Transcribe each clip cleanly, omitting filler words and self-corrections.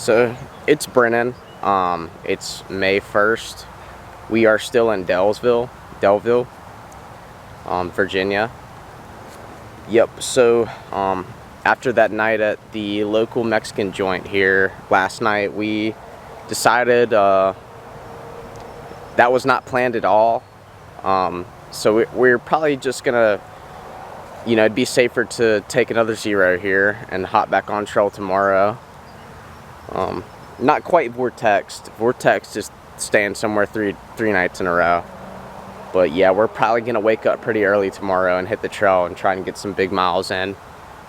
So it's Brennan. It's May 1st. We are still in Daleville, Virginia. Yep. So after that night at the local Mexican joint here last night, we decided that was not planned at all. So we're probably just gonna, it'd be safer to take another zero here and hop back on trail tomorrow. Not quite Vortex. Vortex is staying somewhere three nights in a row. But yeah, we're probably gonna wake up pretty early tomorrow and hit the trail and try and get some big miles in.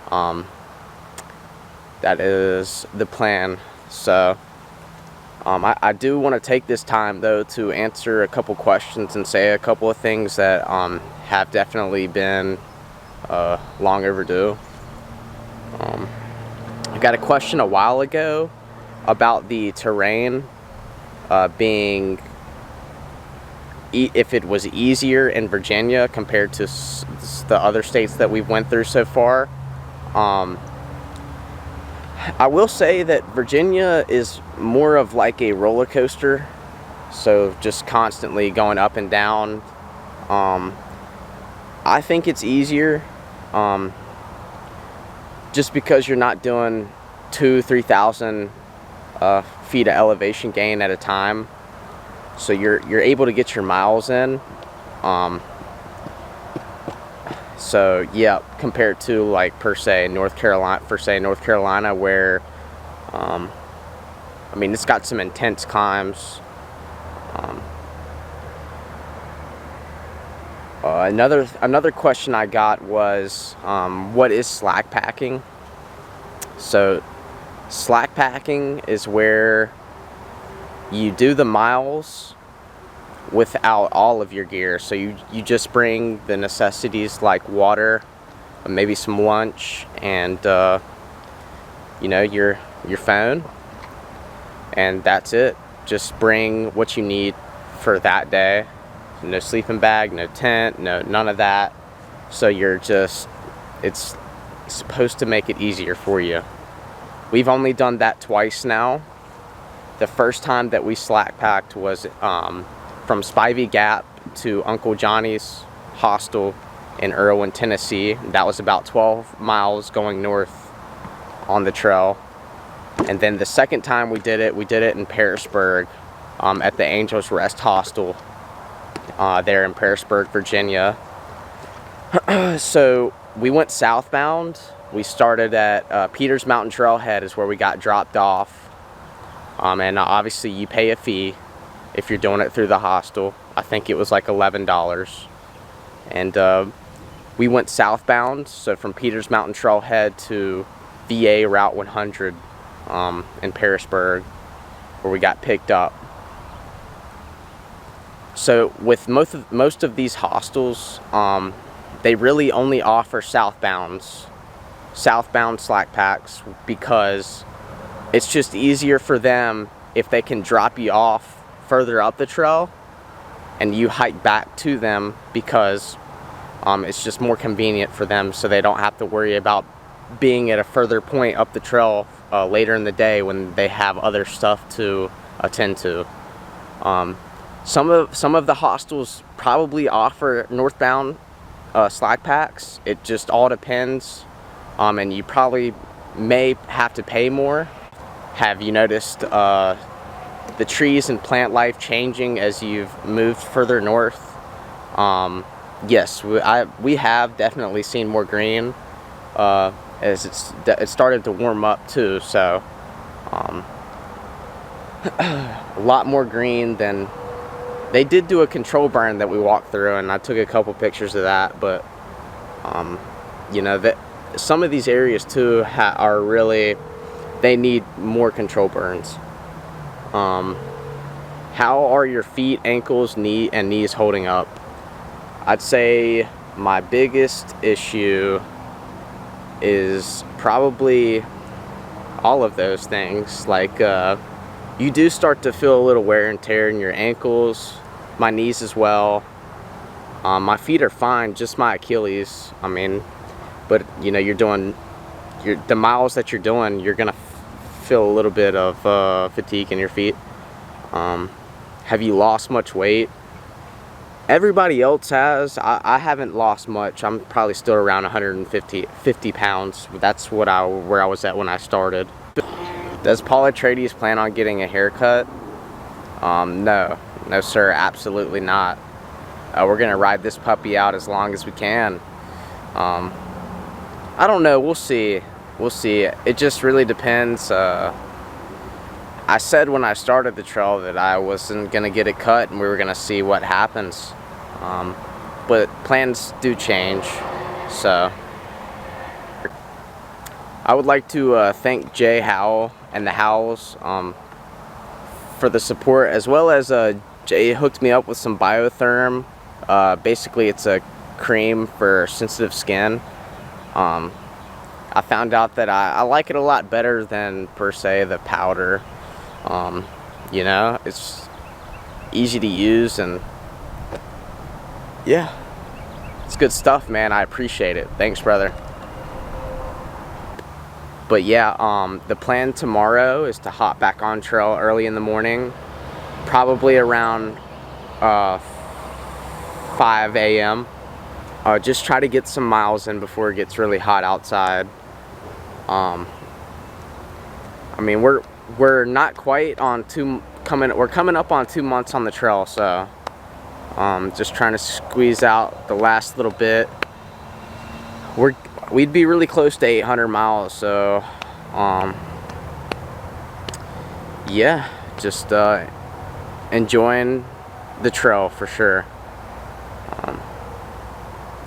That is the plan. So I do want to take this time though to answer a couple questions and say a couple of things that have definitely been long overdue. I got a question a while ago about the terrain being if it was easier in Virginia compared to the other states that we've went through so far. I will say that Virginia is more of like a roller coaster, so just constantly going up and down. I think it's easier just because you're not doing 2,000-3,000 feet of elevation gain at a time, so you're able to get your miles in. So yeah, compared to like per se North Carolina, where I mean, it's got some intense climbs. Another question I got was what is slack packing? So slack packing is where you do the miles without all of your gear. So you just bring the necessities like water, maybe some lunch, and your phone, and that's it. Just bring what you need for that day. No sleeping bag, no tent, none of that. So it's supposed to make it easier for you. We've only done that twice now. The first time that we slack packed was from Spivey Gap to Uncle Johnny's hostel in Irwin, Tennessee. That was about 12 miles going north on the trail. And then the second time we did it in Pearisburg at the Angels Rest Hostel there in Pearisburg, Virginia. So we went southbound. We started at Peters Mountain Trailhead is where we got dropped off. And obviously you pay a fee if you're doing it through the hostel. I think it was like $11. And we went southbound, so from Peters Mountain Trailhead to VA Route 100 in Pearisburg, where we got picked up. So with most of these hostels, they really only offer southbound slack packs, because it's just easier for them if they can drop you off further up the trail and you hike back to them, because it's just more convenient for them, so they don't have to worry about being at a further point up the trail later in the day when they have other stuff to attend to. Some of the hostels probably offer northbound slack packs. It just all depends, and you probably may have to pay more. Have you noticed the trees and plant life changing as you've moved further north? Yes, we have definitely seen more green as it started to warm up too. So a lot more green than they did. Do a control burn that we walked through, and I took a couple pictures of that. But that some of these areas too are really, they need more control burns. How are your feet, ankles, knees holding up? I'd say my biggest issue is probably all of those things. Like you do start to feel a little wear and tear in your ankles, my knees as well. My feet are fine, just my Achilles. But the miles that you're doing, you're gonna feel a little bit of fatigue in your feet. Have you lost much weight? Everybody else has. I haven't lost much. I'm probably still around 150 pounds. That's where I was at when I started. Does Paul Atreides plan on getting a haircut? No, sir, absolutely not. We're gonna ride this puppy out as long as we can. I don't know. We'll see. It just really depends. I said when I started the trail that I wasn't gonna get it cut, and we were gonna see what happens. But plans do change, so. I would like to thank Jay Howell and the Howells for the support, as well as Jay hooked me up with some Biotherm. Basically, it's a cream for sensitive skin. I found out that I like it a lot better than, per se, the powder. You know, it's easy to use, and yeah, it's good stuff, man. I appreciate it. Thanks, brother. But yeah, the plan tomorrow is to hop back on trail early in the morning, probably around 5 a.m. Just try to get some miles in before it gets really hot outside. I mean, we're not quite on we're coming up on 2 months on the trail, so just trying to squeeze out the last little bit. We'd be really close to 800 miles, so yeah, just enjoying the trail for sure.